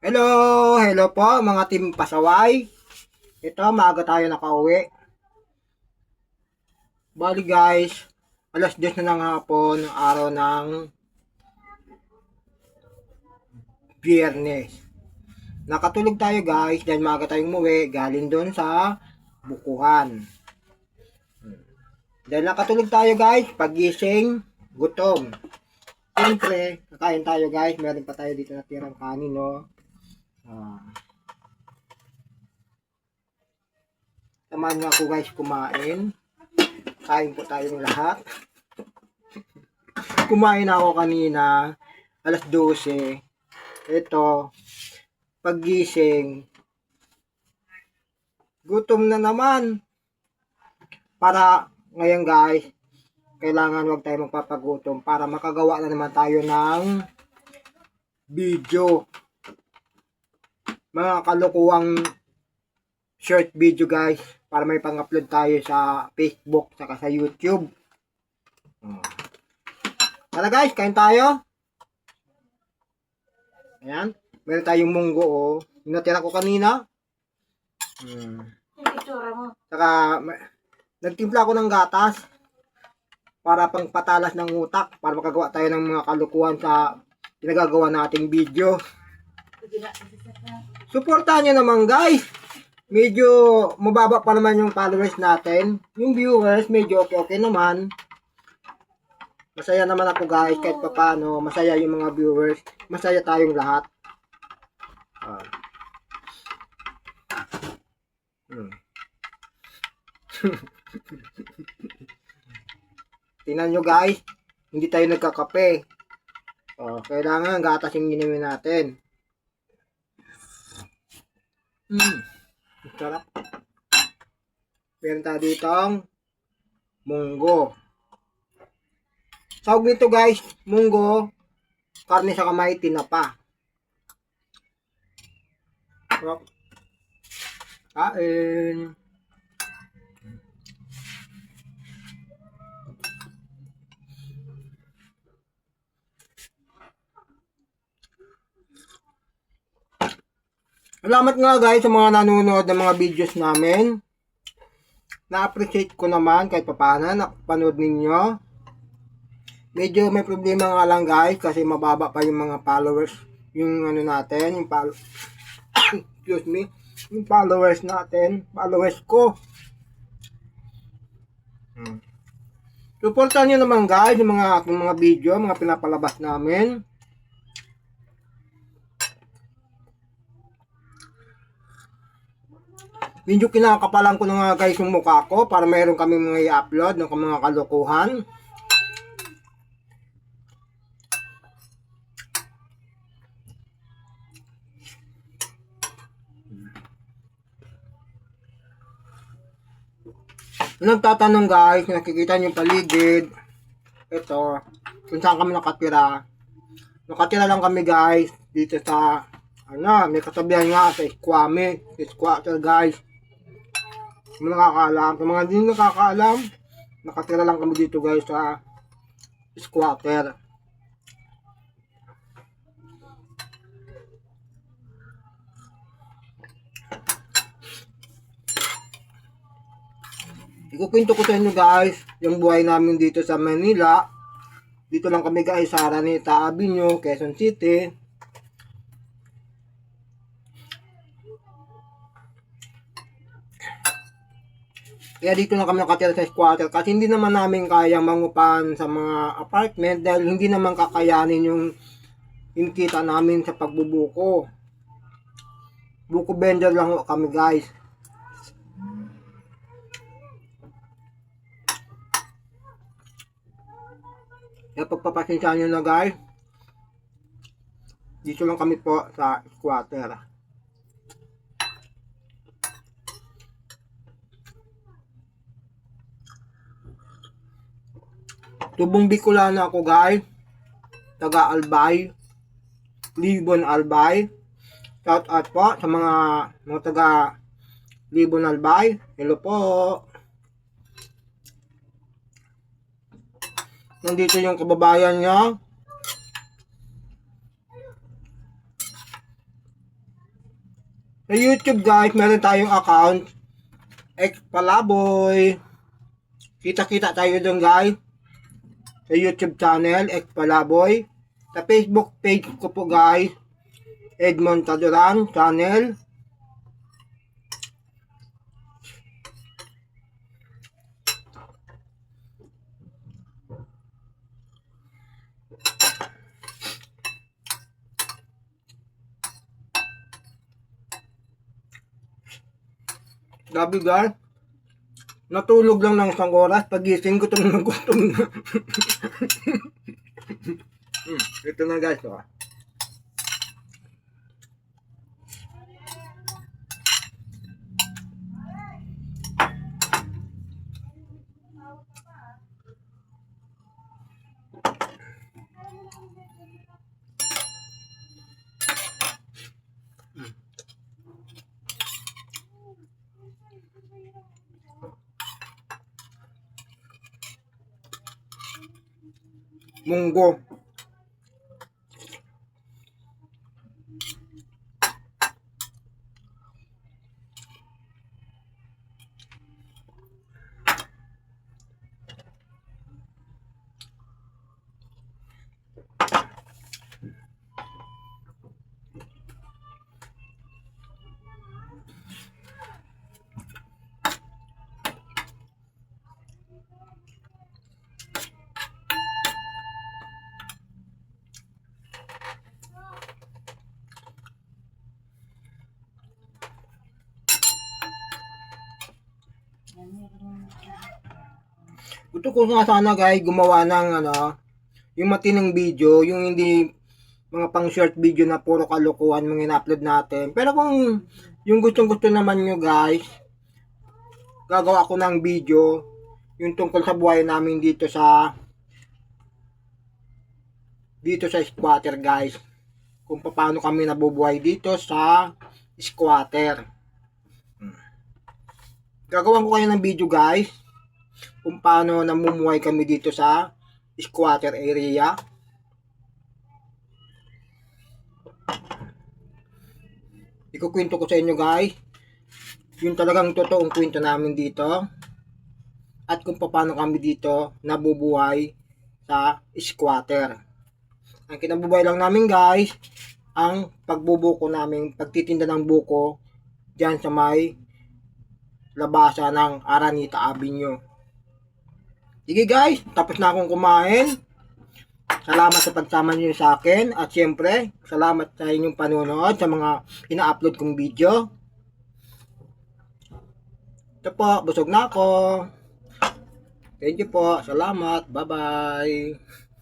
Hello, hello po mga team pasaway. Ito, maaga tayo nakauwi. Bali guys, alas 10 na ng hapon, ng araw ng Biyernes. Nakatulog tayo guys, dahil maaga tayong umuwi, galing doon sa bukuhan. Dahil nakatulog tayo guys, pagising, gutom. Siyempre, kakain tayo guys, meron pa tayo dito natirang kanin, no? Ah, Samahan nga ako guys kumain. Kain po tayong lahat. Kumain ako kanina, alas 12. Ito, paggising, gutom na naman. Para ngayon guys, kailangan wag tayo magpapagutom para makagawa na naman tayo ng video. Mga kalukuwang short video guys, para may pang-upload tayo sa Facebook saka sa YouTube. Tara guys, kain tayo. Ayan, meron tayong munggo oh. Yung natira ko kanina. Saka nagtimpla ako ng gatas para pang patalas ng utak para makagawa tayo ng mga kalukuhan sa pinagagawa nating video. Suportahan nyo naman guys. Medyo mababa pa naman yung followers natin. Yung viewers medyo okay naman. Masaya naman ako guys kahit papano. Masaya yung mga viewers. Masaya tayong lahat. Tingnan nyo guys. Hindi tayo nagkakape. Kailangan gatas yung ginawa natin. Sarap. Meron tayo ditong munggo. Sawag nito guys, munggo, karne sa kamay, tinapa. Sarap. Kain. Salamat nga guys sa mga nanonood ng mga videos namin. Na-appreciate ko naman kahit papaano napanood ninyo. Medyo may problema nga lang guys kasi mababa pa yung mga followers. Yung ano natin, yung excuse me, yung followers natin, followers ko. Supportan nyo naman guys yung mga aking mga video, mga pinapalabas namin. Medyo kinakapalan ko na nga guys yung mukha ko para mayroon kami mga i-upload ng mga kalokohan. Nagtatanong guys, nakikita niyo yung paligid. Ito, kung saan kami nakatira. Nakatira lang kami guys dito sa may kasabihan nga sa Esquame, squatter guys. Kung nakakaalam, sa mga hindi nakakaalam, nakatira lang kami dito guys sa squatter. Ikukwento ko sa inyo guys, yung buhay namin dito sa Manila. Dito lang kami guys sa Araneta Avenue, Quezon City. Kaya dito lang kami nakatira sa squatter kasi hindi naman namin kaya mangupahan sa mga apartment dahil hindi naman kakayanin yung kita namin sa pagbubuko. Buko vendor lang kami guys. Kaya pagpapasensyahan nyo na guys, dito lang kami po sa squatter. Tubong Bicolana ako guys, taga Albay, Libon Albay. Shout out po sa mga taga Libon Albay. Hello po. Nandito yung kababayan niya. Sa YouTube guys, meron tayong account. Palaboy. Kita-kita tayo doon guys. Sa YouTube channel, Palaboy. Sa Facebook page ko po guys, Edmond Taduran channel. Grabe guys. Natulog lang ng isang oras. Pagising ko na gutom na. Ito na guys. Oh. Munggo. Gusto ko nga sana guys gumawa ng yung matinong video, yung hindi mga pang short video na puro kalokohan mga ina-upload natin. Pero kung yung gustong-gusto naman nyo guys, gagawa ko ng video yung tungkol sa buhay namin dito sa squatter guys. Kung paano kami nabubuhay dito sa squatter. Gagawan ko kayo ng video guys kung paano namumuhay kami dito sa squatter area. Ikukwento ko sa inyo guys yung talagang totoong kwento namin dito at kung paano kami dito nabubuhay sa squatter. Ang kinabubuhay lang namin guys ang pagbubuko namin, pagtitinda ng buko dyan sa may labasa ng Araneta Avenue. Sige guys, tapos na akong kumain. Salamat sa pagsama niyo sa akin at siyempre, salamat sa inyong panonood sa mga ina-upload kong video. Ito po, busog na ako. Thank you po. Salamat. Bye-bye.